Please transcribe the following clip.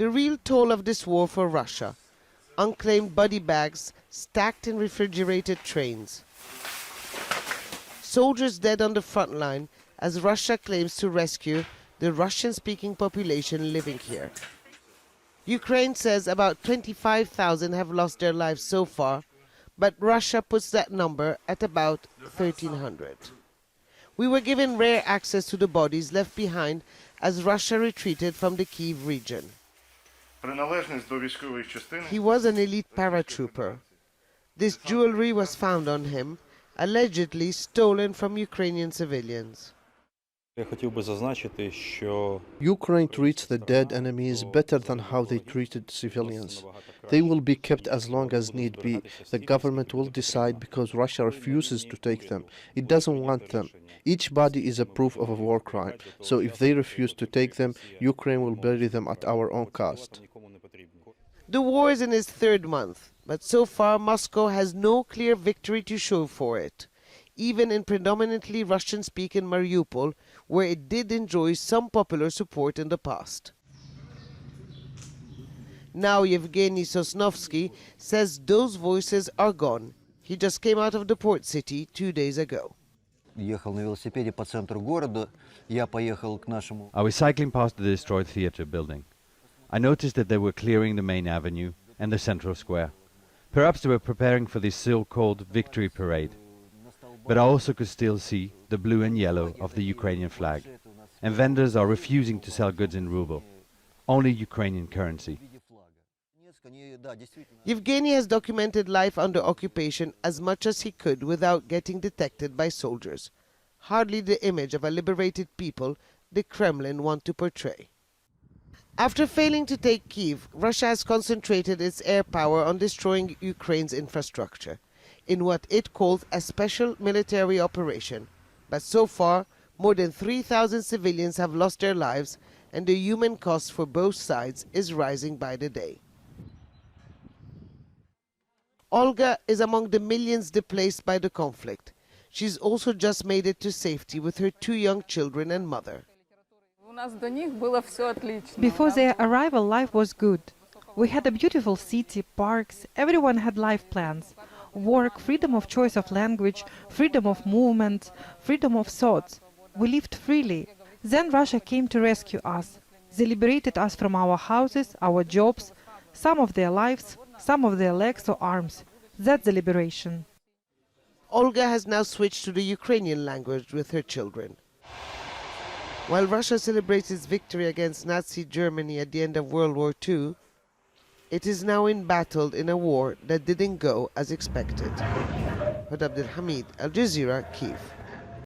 The real toll of this war for Russia: unclaimed body bags stacked in refrigerated trains. Soldiers dead on the front line as Russia claims to rescue the Russian-speaking population living here. Ukraine says about 25,000 have lost their lives so far, but Russia puts that number at about 1,300. We were given rare access to the bodies left behind as Russia retreated from the Kyiv region. He was an elite paratrooper. This jewelry was found on him, allegedly stolen from Ukrainian civilians. Ukraine treats the dead enemies better than how they treated civilians. They will be kept as long as need be. The government will decide because Russia refuses to take them. It doesn't want them. Each body is a proof of a war crime. So if they refuse to take them, Ukraine will bury them at our own cost. The war is in its third month, but so far Moscow has no clear victory to show for it, even in predominantly Russian-speaking Mariupol, where it did enjoy some popular support in the past. Now Yevgeny Sosnovsky says those voices are gone. He just came out of the port city 2 days ago. I was cycling past the destroyed theatre building. I noticed that they were clearing the main avenue and the central square. Perhaps they were preparing for this so-called victory parade. But I also could still see the blue and yellow of the Ukrainian flag. And vendors are refusing to sell goods in ruble, only Ukrainian currency. Yevgeny has documented life under occupation as much as he could without getting detected by soldiers. Hardly the image of a liberated people the Kremlin want to portray. After failing to take Kyiv, Russia has concentrated its air power on destroying Ukraine's infrastructure in what it calls a special military operation. But so far, more than 3,000 civilians have lost their lives, and the human cost for both sides is rising by the day. Olga is among the millions displaced by the conflict. She's also just made it to safety with her 2 young children and mother. Before their arrival, life was good. We had a beautiful city, parks, everyone had life plans. Work, freedom of choice of language, freedom of movement, freedom of thoughts. We lived freely. Then Russia came to rescue us. They liberated us from our houses, our jobs, some of their lives, some of their legs or arms. That's the liberation. Olga has now switched to the Ukrainian language with her children. While Russia celebrates its victory against Nazi Germany at the end of World War II, it is now embattled in a war that didn't go as expected. Abdul Hamid, Al Jazeera, Kyiv.